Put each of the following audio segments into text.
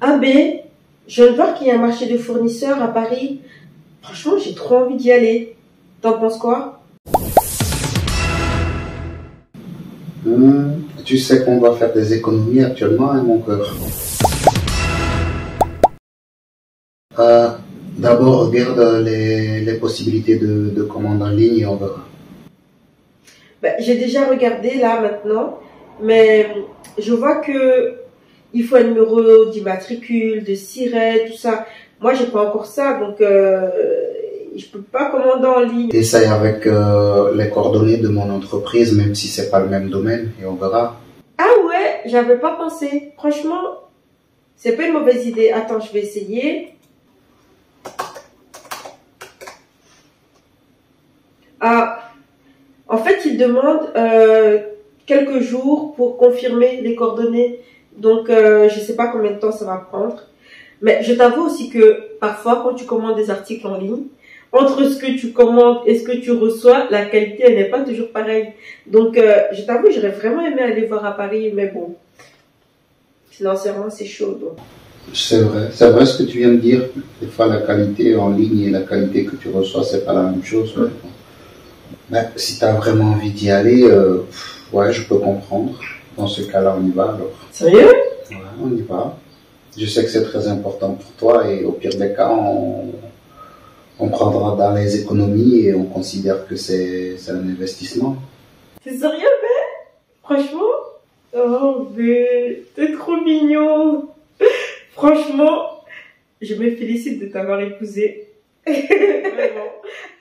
Ah ben, je viens de voir qu'il y a un marché de fournisseurs à Paris. Franchement, j'ai trop envie d'y aller. T'en penses quoi? Tu sais qu'on doit faire des économies actuellement, hein, mon cœur. D'abord, regarde les possibilités de commande en ligne et on verra. Ben, j'ai déjà regardé là maintenant, mais je vois que il faut un numéro d'immatricule, de siret, tout ça. Moi, j'ai pas encore ça, donc je peux pas commander en ligne. Essaye avec les coordonnées de mon entreprise, même si c'est pas le même domaine, et on verra. Ah ouais, j'avais pas pensé. Franchement, c'est pas une mauvaise idée. Attends, je vais essayer. Ah, en fait, il demande quelques jours pour confirmer les coordonnées. Donc, je sais pas combien de temps ça va prendre. Mais je t'avoue aussi que parfois, quand tu commandes des articles en ligne, entre ce que tu commandes et ce que tu reçois, la qualité, elle n'est pas toujours pareille. Donc, je t'avoue, j'aurais vraiment aimé aller voir à Paris, mais bon, financièrement, c'est chaud. Donc. C'est vrai ce que tu viens de dire. Des fois, la qualité en ligne et la qualité que tu reçois, c'est pas la même chose. Ouais. Mais si tu as vraiment envie d'y aller, ouais, je peux comprendre. Dans ce cas-là, on y va alors. Sérieux? Ouais, on y va. Je sais que c'est très important pour toi et au pire des cas, on prendra dans les économies et on considère que c'est un investissement. C'est sérieux, mais franchement? Oh, mais t'es trop mignon. Franchement, je me félicite de t'avoir épousé. Vraiment.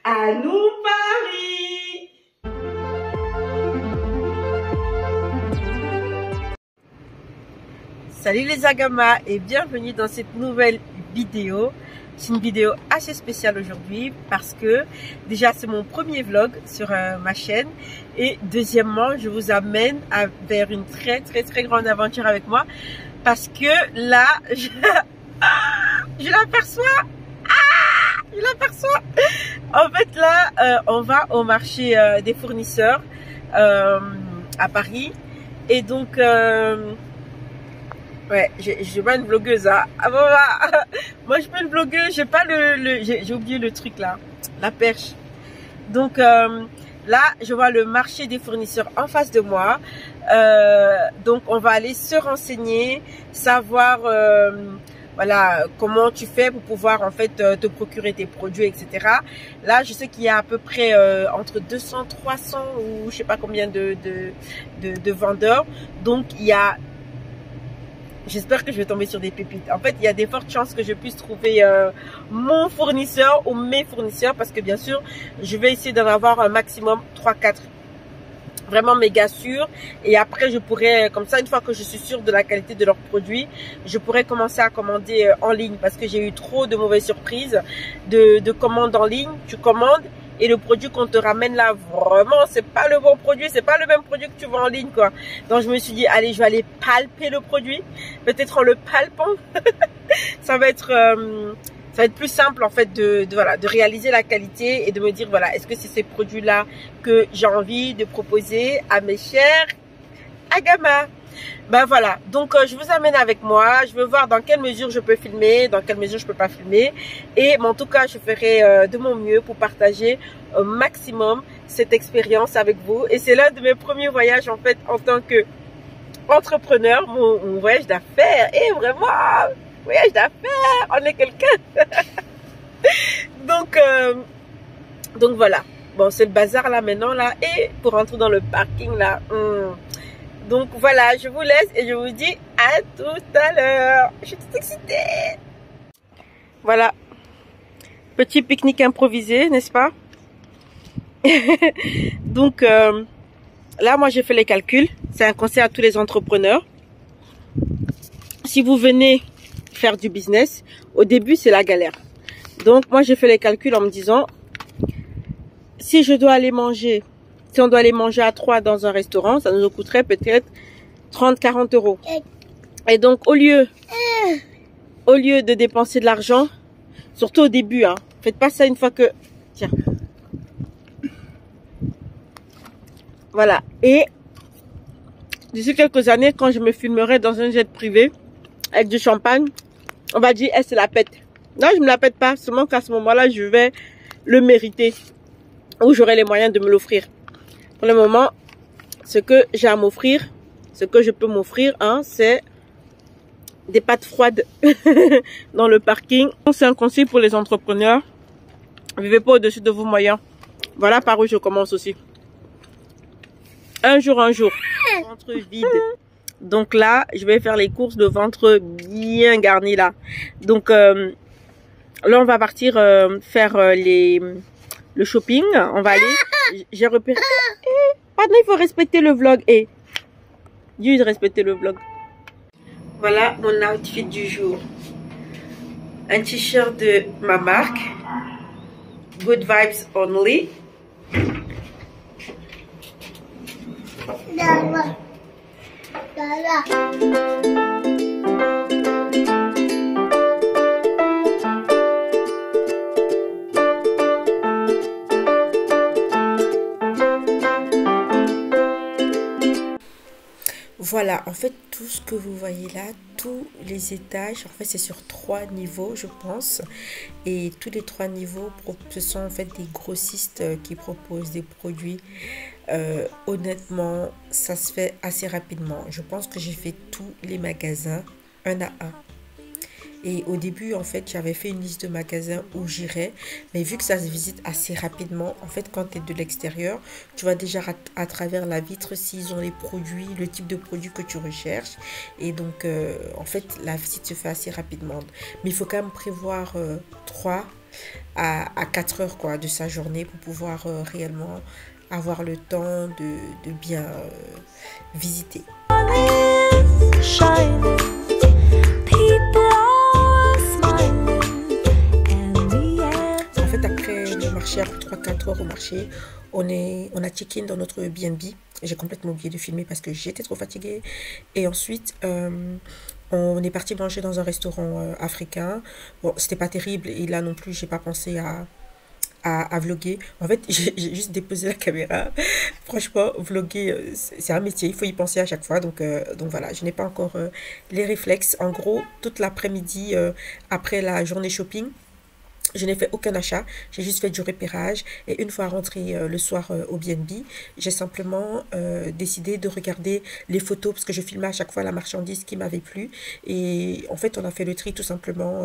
À nous, Paris! Salut les Agamas et bienvenue dans cette nouvelle vidéo. C'est une vidéo assez spéciale aujourd'hui parce que déjà c'est mon premier vlog sur ma chaîne et deuxièmement je vous amène vers une très grande aventure avec moi parce que là je l'aperçois. Je l'aperçois. En fait là on va au marché des fournisseurs à Paris et donc ouais, je suis pas une vlogueuse, hein. Ah bon, bah, moi je suis pas une vlogueuse, j'ai pas j'ai oublié le truc là, la perche. Donc là, je vois le marché des fournisseurs en face de moi. Donc on va aller se renseigner, savoir voilà comment tu fais pour pouvoir en fait te procurer tes produits, etc. Là, je sais qu'il y a à peu près entre 200, 300 ou je sais pas combien de vendeurs. Donc il y a j'espère que je vais tomber sur des pépites. En fait, il y a des fortes chances que je puisse trouver mon fournisseur ou mes fournisseurs parce que bien sûr, je vais essayer d'en avoir un maximum 3-4. Vraiment méga sûr. Et après, je pourrais, comme ça, une fois que je suis sûre de la qualité de leurs produits, je pourrais commencer à commander en ligne parce que j'ai eu trop de mauvaises surprises de commandes en ligne. Tu commandes et le produit qu'on te ramène là, vraiment, c'est pas le bon produit, c'est pas le même produit que tu vois en ligne, quoi. Donc, je me suis dit, allez, je vais aller palper le produit. Peut-être en le palpant, ça va être plus simple, en fait, voilà, de réaliser la qualité et de me dire, voilà, est-ce que c'est ces produits-là que j'ai envie de proposer à mes chers Agamas? Ben voilà, donc je vous amène avec moi, je veux voir dans quelle mesure je peux filmer, dans quelle mesure je peux pas filmer et en tout cas je ferai de mon mieux pour partager au maximum cette expérience avec vous et c'est l'un de mes premiers voyages en fait en tant que entrepreneur, mon voyage d'affaires et vraiment voyage d'affaires, on est quelqu'un. donc voilà, bon c'est le bazar là maintenant là et pour rentrer dans le parking là. Donc voilà, je vous laisse et je vous dis à tout à l'heure. Je suis toute excitée. Voilà, petit pique-nique improvisé, n'est-ce pas? Donc là, moi j'ai fait les calculs. C'est un conseil à tous les entrepreneurs. Si vous venez faire du business, au début c'est la galère. Donc moi j'ai fait les calculs en me disant, si je dois aller manger... Si on doit aller manger à 3 dans un restaurant, ça nous coûterait peut-être 30-40 euros. Et donc, au lieu de dépenser de l'argent, surtout au début, hein, faites pas ça une fois que... Tiens. Voilà. Et d'ici quelques années, quand je me filmerai dans un jet privé, avec du champagne, on va dire, elle se la pète. Non, je me la pète pas. Seulement qu'à ce moment-là, je vais le mériter. Ou j'aurai les moyens de me l'offrir. Pour le moment, ce que j'ai à m'offrir, ce que je peux m'offrir, hein, c'est des pâtes froides dans le parking. C'est un conseil pour les entrepreneurs. Vivez pas au-dessus de vos moyens. Voilà par où je commence aussi. Un jour. Ventre vide. Donc là, je vais faire les courses de ventre bien garni là. Donc là, on va partir faire le shopping. On va aller. J'ai repéré. Pardon, il faut respecter le vlog. Et Dieu, respecter le vlog. Voilà mon outfit du jour. Un t-shirt de ma marque. Good vibes only. Voilà, en fait, tout ce que vous voyez là, tous les étages, en fait, c'est sur 3 niveaux, je pense. Et tous les 3 niveaux, ce sont en fait des grossistes qui proposent des produits. Honnêtement, ça se fait assez rapidement. Je pense que j'ai fait tous les magasins, un à un. Et au début, en fait, j'avais fait une liste de magasins où j'irais. Mais vu que ça se visite assez rapidement, en fait, quand tu es de l'extérieur, tu vois déjà à travers la vitre s'ils ont les produits, le type de produit que tu recherches. Et donc, en fait, la visite se fait assez rapidement. Mais il faut quand même prévoir 3 à 4 heures quoi, de sa journée pour pouvoir réellement avoir le temps de bien visiter. Après 3-4 heures au marché, on a check-in dans notre BNB. J'ai complètement oublié de filmer parce que j'étais trop fatiguée. Et ensuite, on est parti manger dans un restaurant africain. Bon, c'était pas terrible et là non plus, j'ai pas pensé à vlogger. En fait, j'ai juste déposé la caméra. Franchement, vlogger, c'est un métier. Il faut y penser à chaque fois. Donc voilà, je n'ai pas encore les réflexes. En gros, toute l'après-midi, après la journée shopping, je n'ai fait aucun achat, j'ai juste fait du repérage et une fois rentrée le soir au BNB, j'ai simplement décidé de regarder les photos parce que je filmais à chaque fois la marchandise qui m'avait plu et en fait on a fait le tri tout simplement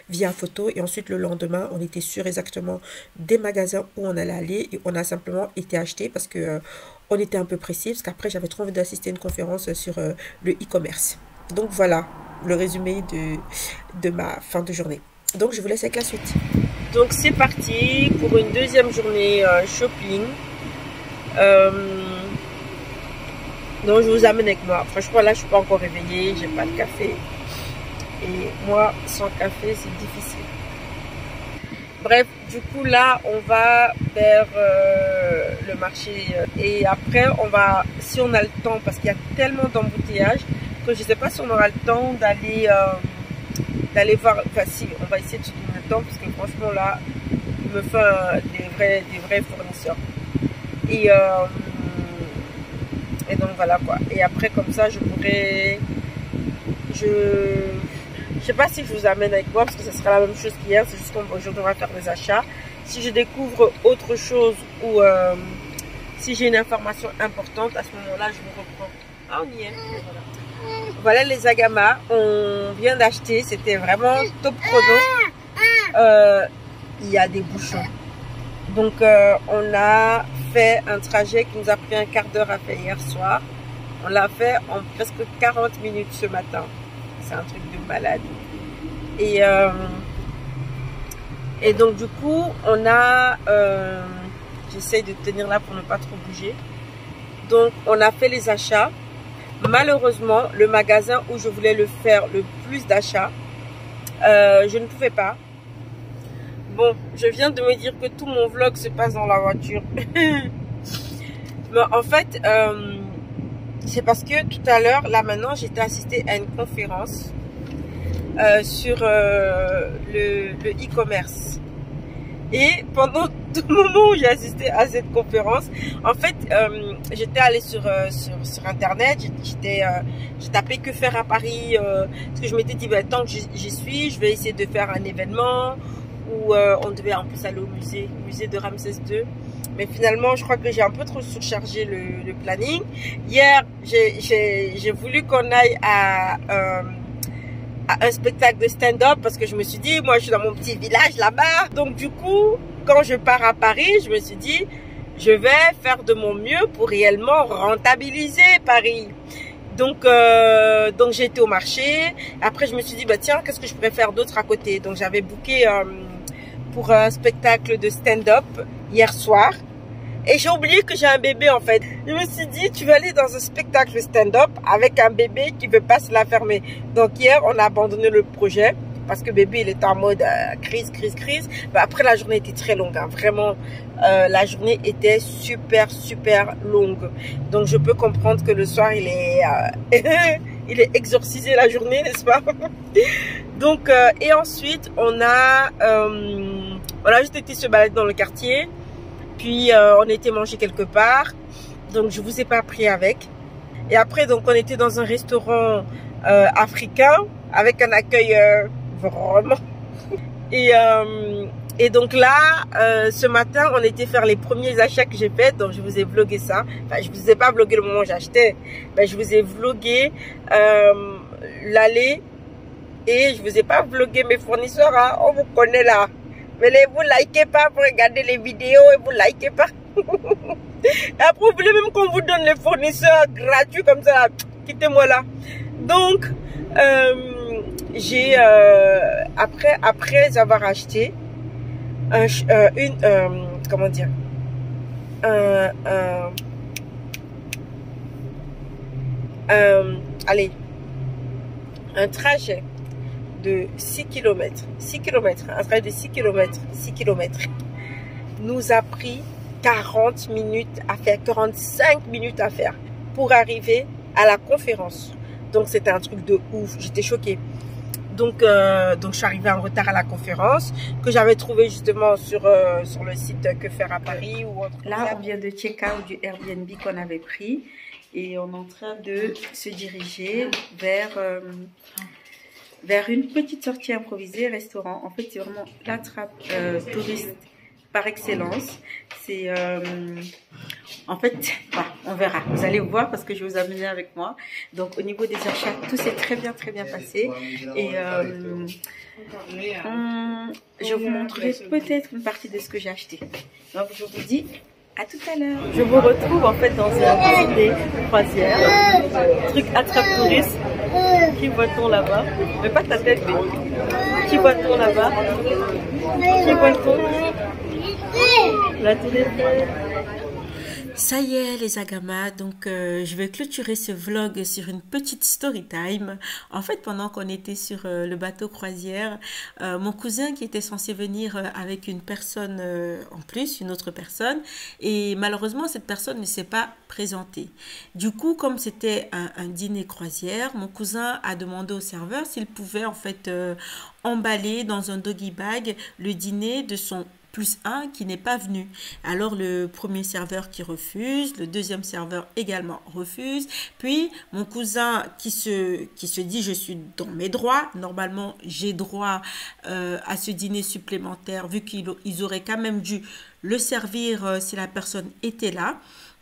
via photo et ensuite le lendemain on était sûr exactement des magasins où on allait aller et on a simplement été acheter parce que on était un peu pressé parce qu'après j'avais trop envie d'assister à une conférence sur le e-commerce. Donc voilà le résumé de ma fin de journée. Donc je vous laisse avec la suite. Donc c'est parti pour une deuxième journée shopping. Donc je vous amène avec moi. Franchement là je suis pas encore réveillée, j'ai pas de café. Et moi sans café c'est difficile. Bref, du coup là on va vers le marché. Et après on va, si on a le temps, parce qu'il y a tellement d'embouteillages que je sais pas si on aura le temps d'aller voir, enfin si, on va essayer de se donner le temps parce que franchement là, il me fait des vrais fournisseurs. Et donc voilà quoi. Et après comme ça, je pourrais, je sais pas si je vous amène avec moi parce que ce sera la même chose qu'hier, c'est juste qu'aujourd'hui on va faire des achats. Si je découvre autre chose ou si j'ai une information importante, à ce moment-là, je vous reprends. Ah, on y est. Voilà. Voilà les agamas, on vient d'acheter, c'était vraiment top chrono. Il y a des bouchons. Donc on a fait un trajet qui nous a pris un quart d'heure à faire hier soir. On l'a fait en presque 40 minutes ce matin. C'est un truc de malade. Et donc du coup, on a... j'essaye de tenir là pour ne pas trop bouger. Donc on a fait les achats. Malheureusement, le magasin où je voulais le faire le plus d'achats, je ne pouvais pas. Bon, je viens de me dire que tout mon vlog se passe dans la voiture. Mais en fait, c'est parce que tout à l'heure, là maintenant, j'étais assistée à une conférence sur le e-commerce. Et pendant tout le moment où j'ai assisté à cette conférence, en fait, j'étais allée sur Internet, j'ai tapé que faire à Paris, parce que je m'étais dit, bah, tant que j'y suis, je vais essayer de faire un événement où on devait en plus aller au musée de Ramsès II. Mais finalement, je crois que j'ai un peu trop surchargé le planning. Hier, j'ai voulu qu'on aille à un spectacle de stand-up parce que je me suis dit, moi je suis dans mon petit village là-bas. Donc du coup, quand je pars à Paris, je me suis dit, je vais faire de mon mieux pour réellement rentabiliser Paris. Donc j'ai été au marché. Après, je me suis dit, bah tiens, qu'est-ce que je pourrais faire d'autre à côté? Donc j'avais booké pour un spectacle de stand-up hier soir. Et j'ai oublié que j'ai un bébé en fait. Je me suis dit, tu vas aller dans un spectacle stand-up avec un bébé qui veut pas se la fermer. Donc hier, on a abandonné le projet parce que bébé, il était en mode crise. Bah, après, la journée était très longue. Hein. Vraiment, la journée était super longue. Donc, je peux comprendre que le soir, il est exorcisé la journée, n'est-ce pas? Donc, et ensuite, on a juste été se balader dans le quartier. Puis on était manger quelque part, donc je vous ai pas pris avec. Et après donc on était dans un restaurant africain avec un accueil vraiment. Et donc là, ce matin, on était faire les premiers achats que j'ai fait, donc je vous ai vlogué ça. Enfin, je vous ai pas vlogué le moment où j'achetais, mais je vous ai vlogué l'aller et je vous ai pas vlogué mes fournisseurs. Hein. On vous connaît là. Mais vous likez pas pour regarder les vidéos et vous likez pas. Après, vous voulez même qu'on vous donne les fournisseurs gratuits comme ça. Quittez-moi là. Donc, j'ai après avoir acheté comment dire, allez, un trajet de 6 km, un trajet de 6 km nous a pris 40 minutes à faire, 45 minutes à faire pour arriver à la conférence. Donc c'était un truc de ouf, j'étais choquée. Donc je suis arrivée en retard à la conférence que j'avais trouvé justement sur le site Que faire à Paris ou autre. Là, on vient de check out du Airbnb qu'on avait pris et on est en train de se diriger vers une petite sortie improvisée, restaurant. En fait, c'est vraiment l'attrape touriste par excellence. C'est en fait, on verra. Vous allez voir parce que je vais vous amener avec moi. Donc, au niveau des achats, tout s'est très bien passé. Et je vous montrerai peut-être une partie de ce que j'ai acheté. Donc, je vous dis à tout à l'heure. Je vous retrouve en fait dans un dîner croisière, truc attrape touriste. Qui voit-on là-bas? Mais pas ta tête, mais qui voit-on là-bas? Qui voit-on? La tour Eiffel. Ça y est les agamas, donc je vais clôturer ce vlog sur une petite story time. En fait, pendant qu'on était sur le bateau croisière, mon cousin qui était censé venir avec une personne en plus, une autre personne, et malheureusement cette personne ne s'est pas présentée. Du coup, comme c'était un dîner croisière, mon cousin a demandé au serveur s'il pouvait en fait emballer dans un doggy bag le dîner de son +1 qui n'est pas venu. Alors le premier serveur qui refuse, le deuxième serveur également refuse, puis mon cousin qui se dit je suis dans mes droits, normalement j'ai droit à ce dîner supplémentaire vu qu'ils auraient quand même dû le servir si la personne était là.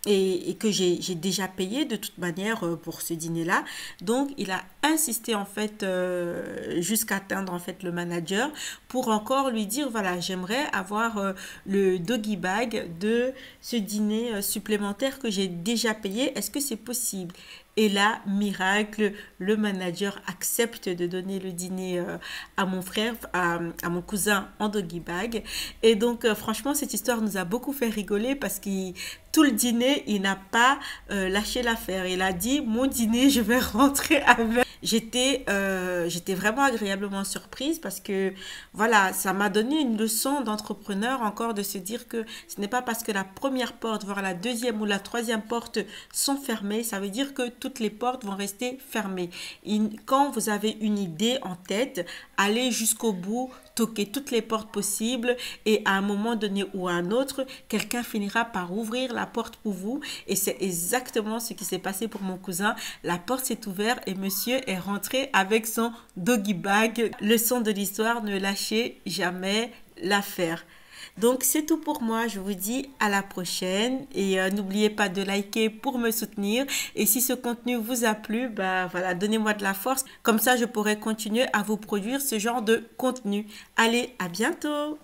Et que j'ai déjà payé de toute manière pour ce dîner-là. Donc, il a insisté en fait jusqu'à atteindre en fait le manager pour encore lui dire, voilà, j'aimerais avoir le doggy bag de ce dîner supplémentaire que j'ai déjà payé. Est-ce que c'est possible? Et là, miracle, le manager accepte de donner le dîner à mon frère, à mon cousin en doggy bag. Et donc, franchement, cette histoire nous a beaucoup fait rigoler parce que tout le dîner, il n'a pas lâché l'affaire. Il a dit, mon dîner, je vais rentrer avec. j'étais vraiment agréablement surprise parce que voilà, ça m'a donné une leçon d'entrepreneur encore de se dire que ce n'est pas parce que la première porte, voire la deuxième ou la troisième porte sont fermées, ça veut dire que toutes les portes vont rester fermées. Quand vous avez une idée en tête, allez jusqu'au bout, toquer toutes les portes possibles et à un moment donné ou à un autre, quelqu'un finira par ouvrir la porte pour vous et c'est exactement ce qui s'est passé pour mon cousin. La porte s'est ouverte et monsieur est rentré avec son doggy bag. Leçon de l'histoire, ne lâchez jamais l'affaire. Donc c'est tout pour moi, je vous dis à la prochaine et n'oubliez pas de liker pour me soutenir et si ce contenu vous a plu, bah voilà, donnez-moi de la force, comme ça je pourrai continuer à vous produire ce genre de contenu. Allez, à bientôt!